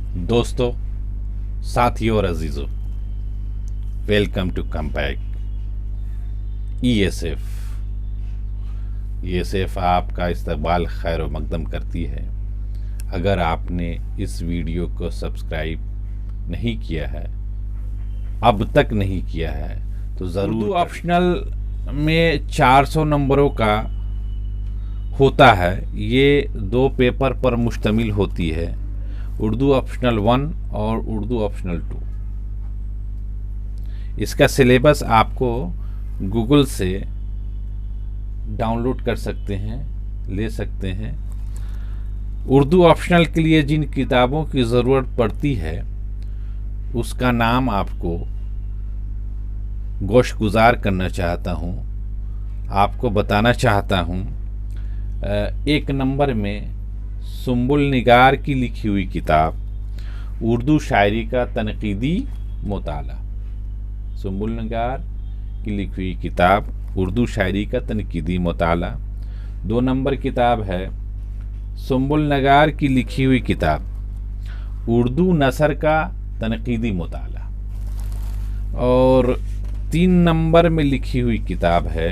दोस्तों, साथियों और अजीजों, वेलकम टू कम्पैक ईएसएफ। ईएसएफ आपका इस्तकबाल खैर व मकदम करती है। अगर आपने इस वीडियो को सब्सक्राइब नहीं किया है, अब तक नहीं किया है, तो ज़रूर। उर्दू ऑप्शनल में 400 नंबरों का होता है। ये 2 पेपर पर मुश्तमिल होती है, उर्दू ऑप्शनल 1 और उर्दू ऑप्शनल 2। इसका सिलेबस आपको गूगल से डाउनलोड कर सकते हैं, ले सकते हैं। उर्दू ऑप्शनल के लिए जिन किताबों की ज़रूरत पड़ती है उसका नाम आपको गोशगुजार करना चाहता हूँ, आपको बताना चाहता हूँ। 1 नंबर में सुम्बुल निगार की लिखी हुई किताब उर्दू शायरी का तनकीदी मुताला। सुम्बुल निगार की लिखी हुई किताब उर्दू शायरी का तनकीदी मुताला। 2 नंबर किताब है सुम्बुल निगार की लिखी हुई किताब उर्दू नसर का तनकीदी मुताला। और 3 नंबर में लिखी हुई किताब है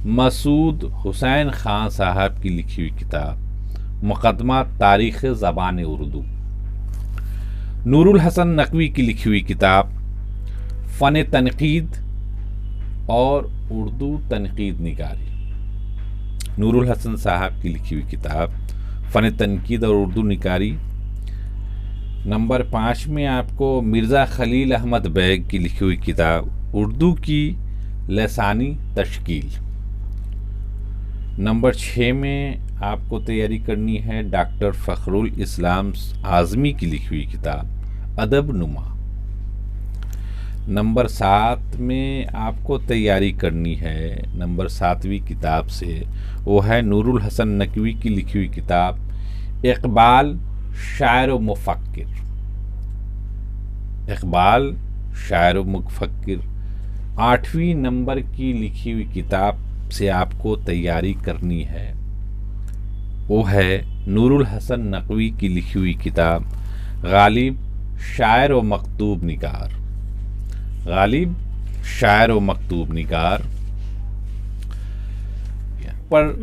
मसूद हुसैन खान साहब की लिखी हुई किताब मुक़द्दमा तारीख़ ज़बान उर्दू। नूरुल हसन नकवी की लिखी हुई किताब फ़न तनकीद और उर्दू तनकीद निगारी। नूरुल हसन साहब की लिखी हुई किताब फ़न तनकीद और उर्दू निगारी। नंबर 5 में आपको मिर्ज़ा खलील अहमद बैग की लिखी हुई किताब उर्दू की लसानी तश्कील। नंबर 6 में आपको तैयारी करनी है डॉक्टर फ़खरुल इस्लाम आज़मी की लिखी हुई किताब अदब नुमा। नंबर 7 में आपको तैयारी करनी है नंबर 7वीं किताब से, वो है नूरुल हसन नकवी की लिखी हुई किताब इक़बाल शायर व मुफ़क्किर। इक़बाल शायर व मुफ़क्किर 8वीं नंबर की लिखी हुई किताब से आपको तैयारी करनी है, वो है नूरुल हसन नकवी की लिखी हुई किताब गालिब शायर व मकतूब निगार। गालिब शायर व मकतूब निगार पर